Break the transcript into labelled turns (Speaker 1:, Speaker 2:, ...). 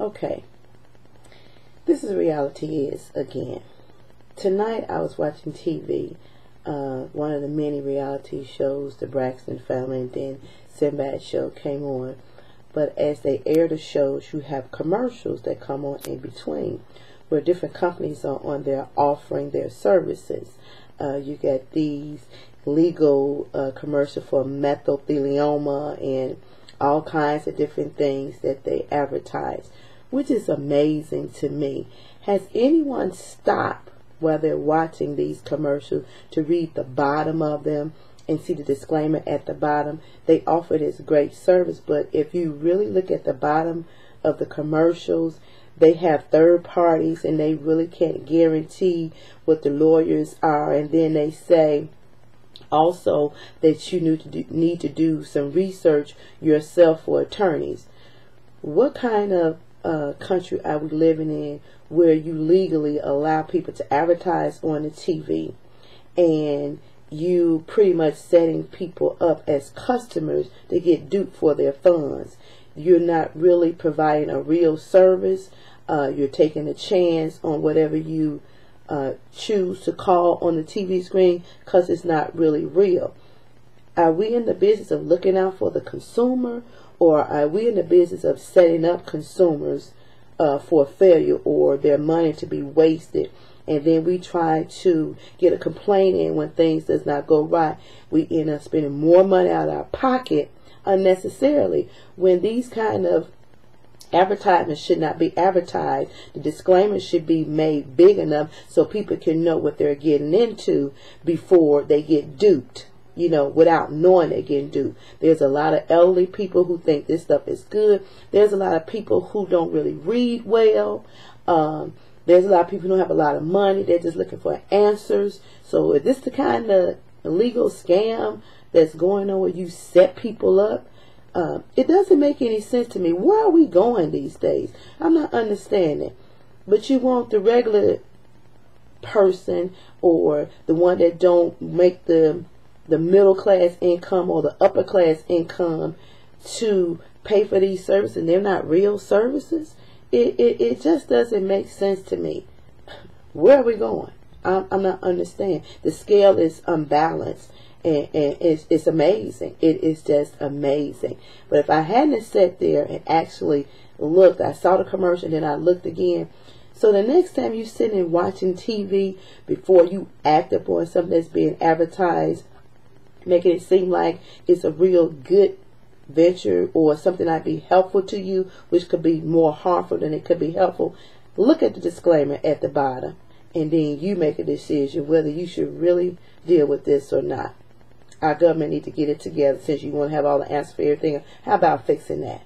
Speaker 1: Okay, this is reality is again. Tonight I was watching TV, one of the many reality shows, the Braxton Family, and then Sinbad show came on. But as they air the shows, you have commercials that come on in between, where different companies are on there offering their services. You get these legal commercial for mesothelioma and all kinds of different things that they advertise, which is amazing to me. Has anyone stopped while they're watching these commercials to read the bottom of them and see the disclaimer at the bottom? They offer this great service, but if you really look at the bottom of the commercials, they have third parties and they really can't guarantee what the lawyers are, and then they say also that you need to do some research yourself for attorneys. What kind of country are we living in where you legally allow people to advertise on the TV and you pretty much setting people up as customers to get duped for their funds? You're not really providing a real service. You're taking a chance on whatever you choose to call on the TV screen because it's not really real. Are we in the business of looking out for the consumer, or are we in the business of setting up consumers for failure or their money to be wasted? And then we try to get a complaint in when things does not go right. We end up spending more money out of our pocket unnecessarily when these kind of advertisements should not be advertised. The disclaimer should be made big enough so people can know what they're getting into before they get duped, without knowing they're getting duped. There's a lot of elderly people who think this stuff is good. There's a lot of people who don't really read well. There's a lot of people who don't have a lot of money. They're just looking for answers. So is this the kind of illegal scam that's going on where you set people up? It doesn't make any sense to me. Where are we going these days? I'm not understanding. But you want the regular person or the one that don't make the middle class income or the upper class income to pay for these services, and they're not real services. It just doesn't make sense to me. Where are we going? I'm not understanding. The scale is unbalanced. And it's amazing. It is just amazing. But if I hadn't sat there and actually looked, I saw the commercial and then I looked again. So the next time you sit and watching TV, before you act upon something that's being advertised, making it seem like it's a real good venture or something that be helpful to you, which could be more harmful than it could be helpful, look at the disclaimer at the bottom, and then you make a decision whether you should really deal with this or not. Our government need to get it together. Since you want to have all the answers for everything, how about fixing that?